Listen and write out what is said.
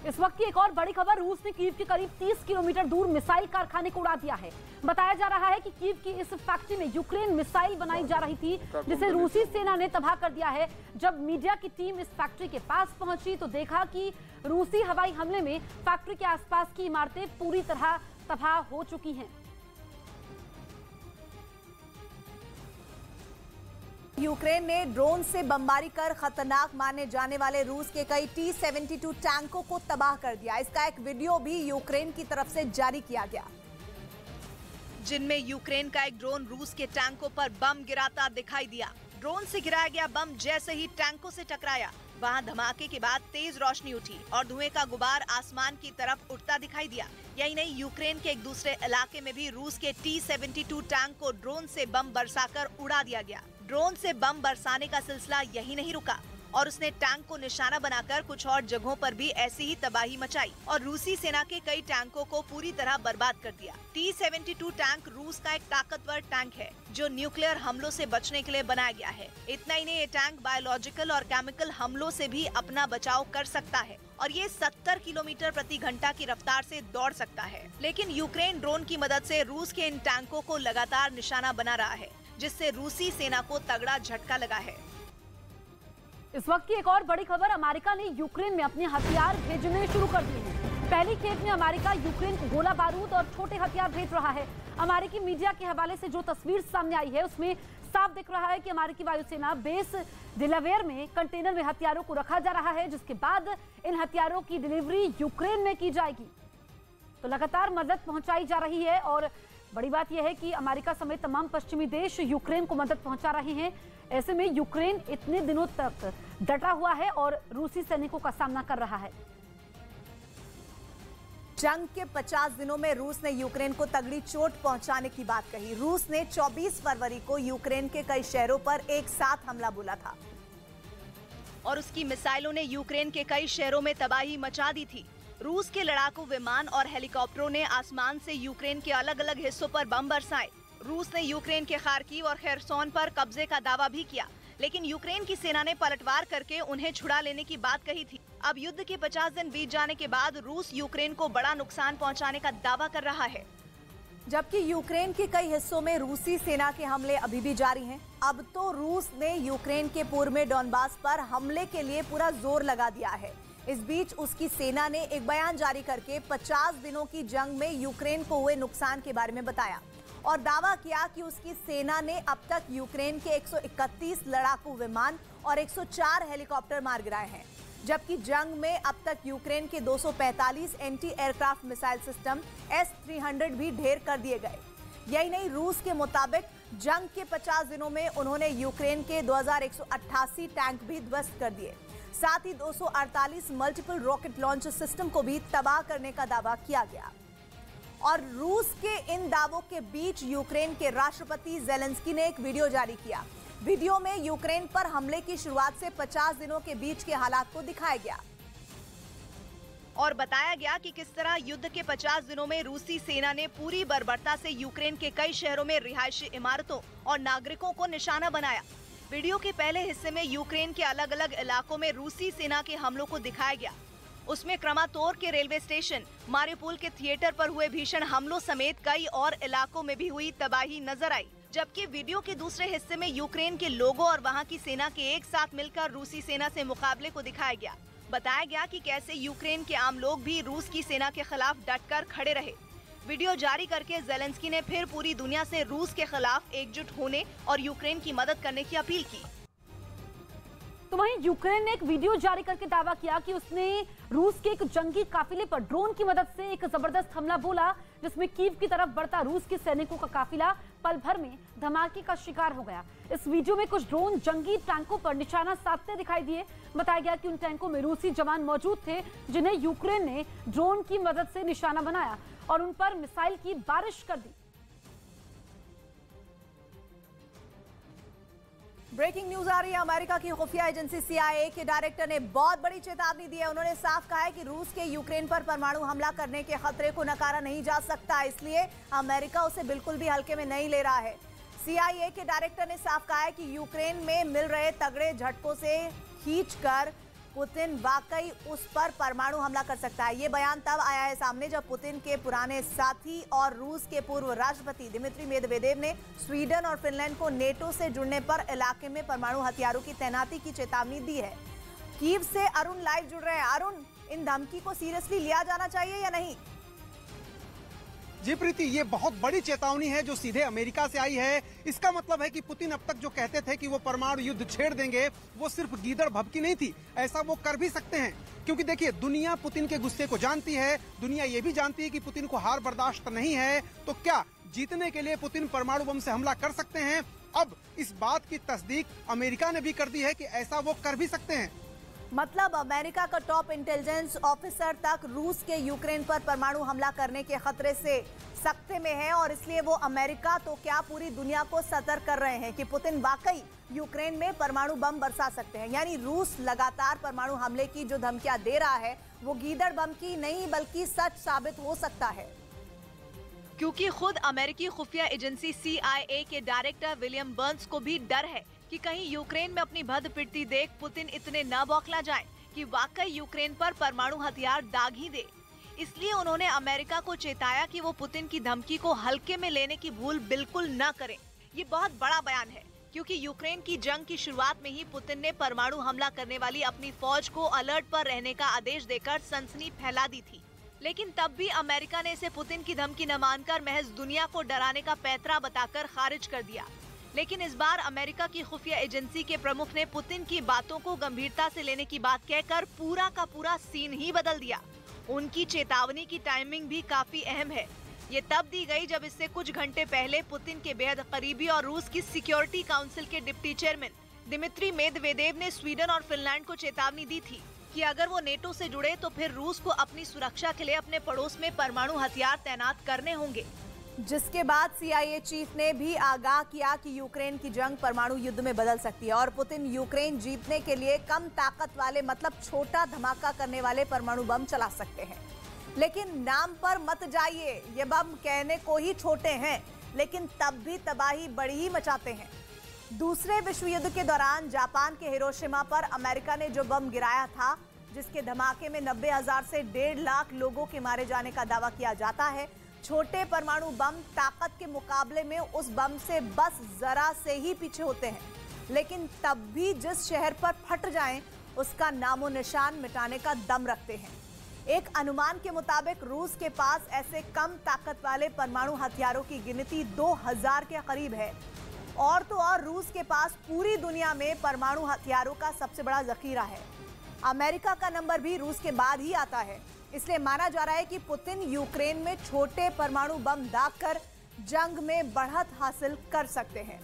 इस वक्त की एक और बड़ी खबर, रूस ने कीव के करीब 30 किलोमीटर दूर मिसाइल कारखाने को उड़ा दिया है। बताया जा रहा है कि कीव की इस फैक्ट्री में यूक्रेन मिसाइल बनाई जा रही थी, जिसे रूसी सेना ने तबाह कर दिया है। जब मीडिया की टीम इस फैक्ट्री के पास पहुंची तो देखा कि रूसी हवाई हमले में फैक्ट्री के आसपास की इमारतें पूरी तरह तबाह हो चुकी हैं। यूक्रेन ने ड्रोन से बमबारी कर खतरनाक माने जाने वाले रूस के कई T-72 टैंकों को तबाह कर दिया। इसका एक वीडियो भी यूक्रेन की तरफ से जारी किया गया, जिनमें यूक्रेन का एक ड्रोन रूस के टैंकों पर बम गिराता दिखाई दिया। ड्रोन से गिराया गया बम जैसे ही टैंकों से टकराया, वहां धमाके के बाद तेज रोशनी उठी और धुएं का गुबार आसमान की तरफ उठता दिखाई दिया। यही नहीं, यूक्रेन के एक दूसरे इलाके में भी रूस के T-72 टैंक को ड्रोन से बम बरसाकर उड़ा दिया गया। ड्रोन से बम बरसाने का सिलसिला यही नहीं रुका और उसने टैंक को निशाना बनाकर कुछ और जगहों पर भी ऐसी ही तबाही मचाई और रूसी सेना के कई टैंकों को पूरी तरह बर्बाद कर दिया। T-72 टैंक रूस का एक ताकतवर टैंक है जो न्यूक्लियर हमलों से बचने के लिए बनाया गया है। इतना ही नहीं, ये टैंक बायोलॉजिकल और केमिकल हमलों से भी अपना बचाव कर सकता है और ये 70 किलोमीटर प्रति घंटा की रफ्तार से दौड़ सकता है। लेकिन यूक्रेन ड्रोन की मदद से रूस के इन टैंकों को लगातार निशाना बना रहा है, जिससे रूसी सेना को तगड़ा झटका लगा है। इस वक्त की एक और बड़ी खबर, अमेरिका ने यूक्रेन में अपने हथियार भेजने शुरू कर दिए हैं। पहली खेप में अमेरिका यूक्रेन को गोला बारूद और छोटे हथियार भेज रहा है। अमेरिकी मीडिया के हवाले से जो तस्वीर सामने आई है उसमें साफ दिख रहा है कि अमेरिकी वायुसेना बेस डेलावेयर में कंटेनर में हथियारों को रखा जा रहा है, जिसके बाद इन हथियारों की डिलीवरी यूक्रेन में की जाएगी। तो लगातार मदद पहुंचाई जा रही है और बड़ी बात यह है कि अमेरिका समेत तमाम पश्चिमी देश यूक्रेन को मदद पहुंचा रहे हैं। ऐसे में यूक्रेन इतने दिनों तक डटा हुआ है और रूसी सैनिकों का सामना कर रहा है। जंग के 50 दिनों में रूस ने यूक्रेन को तगड़ी चोट पहुंचाने की बात कही। रूस ने 24 फरवरी को यूक्रेन के कई शहरों पर एक साथ हमला बोला था और उसकी मिसाइलों ने यूक्रेन के कई शहरों में तबाही मचा दी थी। रूस के लड़ाकू विमान और हेलीकॉप्टरों ने आसमान से यूक्रेन के अलग अलग हिस्सों पर बम बरसाए। रूस ने यूक्रेन के खार्किव और खेरसोन पर कब्जे का दावा भी किया, लेकिन यूक्रेन की सेना ने पलटवार करके उन्हें छुड़ा लेने की बात कही थी। अब युद्ध के 50 दिन बीत जाने के बाद रूस यूक्रेन को बड़ा नुकसान पहुंचाने का दावा कर रहा है, जबकि यूक्रेन के कई हिस्सों में रूसी सेना के हमले अभी भी जारी हैं। अब तो रूस ने यूक्रेन के पूर्व में डॉनबास पर हमले के लिए पूरा जोर लगा दिया है। इस बीच उसकी सेना ने एक बयान जारी करके 50 दिनों की जंग में यूक्रेन को हुए नुकसान के बारे में बताया और दावा किया कि उसकी सेना ने अब तक यूक्रेन के 131 लड़ाकू विमान और 104 हेलीकॉप्टर मार गिराए हैं, जबकि जंग में अब तक यूक्रेन के 245 anti aircraft missile system S-300 भी ढेर कर दिए गए। यही नहीं, रूस के मुताबिक जंग के 50 दिनों में उन्होंने यूक्रेन के 2188 टैंक भी ध्वस्त कर दिए। साथ ही 248 मल्टीपल रॉकेट लॉन्च सिस्टम को भी तबाह करने का दावा किया गया। और रूस के इन दावों के बीच यूक्रेन के राष्ट्रपति ज़ेलेंस्की ने एक वीडियो जारी किया। वीडियो में यूक्रेन पर हमले की शुरुआत से 50 दिनों के बीच के हालात को दिखाया गया और बताया गया कि किस तरह युद्ध के 50 दिनों में रूसी सेना ने पूरी बर्बरता से यूक्रेन के कई शहरों में रिहायशी इमारतों और नागरिकों को निशाना बनाया। वीडियो के पहले हिस्से में यूक्रेन के अलग अलग इलाकों में रूसी सेना के हमलों को दिखाया गया। उसमें क्रमातोर के रेलवे स्टेशन, मारिउपोल के थिएटर पर हुए भीषण हमलों समेत कई और इलाकों में भी हुई तबाही नजर आई। जबकि वीडियो के दूसरे हिस्से में यूक्रेन के लोगों और वहां की सेना के एक साथ मिलकर रूसी सेना से मुकाबले को दिखाया गया। बताया गया कि कैसे यूक्रेन के आम लोग भी रूस की सेना के खिलाफ डटकर खड़े रहे। वीडियो जारी करके ज़ेलेंस्की ने फिर पूरी दुनिया से रूस के खिलाफ एकजुट होने और यूक्रेन की मदद करने की अपील की। तो वहीं यूक्रेन ने एक वीडियो जारी करके दावा किया कि उसने रूस के एक जंगी काफिले पर ड्रोन की मदद से एक जबरदस्त हमला बोला, जिसमें कीव की तरफ बढ़ता रूस के सैनिकों का काफिला पल भर में धमाके का शिकार हो गया। इस वीडियो में कुछ ड्रोन जंगी टैंकों पर निशाना साधते दिखाई दिए। बताया गया कि उन टैंकों में रूसी जवान मौजूद थे, जिन्हें यूक्रेन ने ड्रोन की मदद से निशाना बनाया और उन पर मिसाइल की बारिश कर दी। ब्रेकिंग न्यूज आ रही है। अमेरिका की खुफिया एजेंसी CIA के डायरेक्टर ने बहुत बड़ी चेतावनी दी है। उन्होंने साफ कहा है कि रूस के यूक्रेन पर परमाणु हमला करने के खतरे को नकारा नहीं जा सकता, इसलिए अमेरिका उसे बिल्कुल भी हल्के में नहीं ले रहा है। CIA के डायरेक्टर ने साफ कहा है कि यूक्रेन में मिल रहे तगड़े झटकों से खींचकर पुतिन वाकई उस पर परमाणु हमला कर सकता है। ये बयान तब आया है सामने जब पुतिन के पुराने साथी और रूस के पूर्व राष्ट्रपति दिमित्री मेदवेदेव ने स्वीडन और फिनलैंड को नेटो से जुड़ने पर इलाके में परमाणु हथियारों की तैनाती की चेतावनी दी है। कीव से अरुण लाइव जुड़ रहे हैं। अरुण, इन धमकी को सीरियसली लिया जाना चाहिए या नहीं? जी प्रीति, ये बहुत बड़ी चेतावनी है जो सीधे अमेरिका से आई है। इसका मतलब है कि पुतिन अब तक जो कहते थे कि वो परमाणु युद्ध छेड़ देंगे, वो सिर्फ गीदड़ भभकी नहीं थी, ऐसा वो कर भी सकते हैं। क्योंकि देखिए, दुनिया पुतिन के गुस्से को जानती है, दुनिया ये भी जानती है कि पुतिन को हार बर्दाश्त नहीं है। तो क्या जीतने के लिए पुतिन परमाणु बम से हमला कर सकते हैं? अब इस बात की तस्दीक अमेरिका ने भी कर दी है कि ऐसा वो कर भी सकते हैं। मतलब अमेरिका का टॉप इंटेलिजेंस ऑफिसर तक रूस के यूक्रेन पर परमाणु हमला करने के खतरे से सख्ते में है और इसलिए वो अमेरिका तो क्या पूरी दुनिया को सतर्क कर रहे हैं कि पुतिन वाकई यूक्रेन में परमाणु बम बरसा सकते हैं। यानी रूस लगातार परमाणु हमले की जो धमकियां दे रहा है वो गीदड़ बम की नहीं बल्कि सच साबित हो सकता है। क्योंकि खुद अमेरिकी खुफिया एजेंसी CIA के डायरेक्टर विलियम बर्न्स को भी डर है कि कहीं यूक्रेन में अपनी भद्द पिटती देख पुतिन इतने न बौखला जाए कि वाकई यूक्रेन पर परमाणु हथियार दाग ही दे। इसलिए उन्होंने अमेरिका को चेताया कि वो पुतिन की धमकी को हल्के में लेने की भूल बिल्कुल न करें। ये बहुत बड़ा बयान है क्योंकि यूक्रेन की जंग की शुरुआत में ही पुतिन ने परमाणु हमला करने वाली अपनी फौज को अलर्ट पर रहने का आदेश देकर सनसनी फैला दी थी। लेकिन तब भी अमेरिका ने इसे पुतिन की धमकी न मानकर महज दुनिया को डराने का पैंतरा बताकर खारिज कर दिया। लेकिन इस बार अमेरिका की खुफिया एजेंसी के प्रमुख ने पुतिन की बातों को गंभीरता से लेने की बात कहकर पूरा का पूरा सीन ही बदल दिया। उनकी चेतावनी की टाइमिंग भी काफी अहम है। ये तब दी गई जब इससे कुछ घंटे पहले पुतिन के बेहद करीबी और रूस की सिक्योरिटी काउंसिल के डिप्टी चेयरमैन दिमित्री मेदवेदेव ने स्वीडन और फिनलैंड को चेतावनी दी थी कि अगर वो नेटो से जुड़े तो फिर रूस को अपनी सुरक्षा के लिए अपने पड़ोस में परमाणु हथियार तैनात करने होंगे। जिसके बाद CIA चीफ ने भी आगाह किया कि यूक्रेन की जंग परमाणु युद्ध में बदल सकती है और पुतिन यूक्रेन जीतने के लिए कम ताकत वाले मतलब छोटा धमाका करने वाले परमाणु बम चला सकते हैं। लेकिन नाम पर मत जाइए, ये बम कहने को ही छोटे हैं लेकिन तब भी तबाही बड़ी ही मचाते हैं। दूसरे विश्व युद्ध के दौरान जापान के हिरोशिमा पर अमेरिका ने जो बम गिराया था, जिसके धमाके में 90,000 से 1.5 लाख लोगों के मारे जाने का दावा किया जाता है, छोटे परमाणु बम ताकत के मुकाबले में उस बम से बस जरा से ही पीछे होते हैं। लेकिन तब भी जिस शहर पर फट जाएं, उसका नामो निशान मिटाने का दम रखते हैं। एक अनुमान के मुताबिक रूस के पास ऐसे कम ताकत वाले परमाणु हथियारों की गिनती 2000 के करीब है। और तो और रूस के पास पूरी दुनिया में परमाणु हथियारों का सबसे बड़ा जखीरा है। अमेरिका का नंबर भी रूस के बाद ही आता है। इसलिए माना जा रहा है कि पुतिन यूक्रेन में छोटे परमाणु बम दागकर जंग में बढ़त हासिल कर सकते हैं।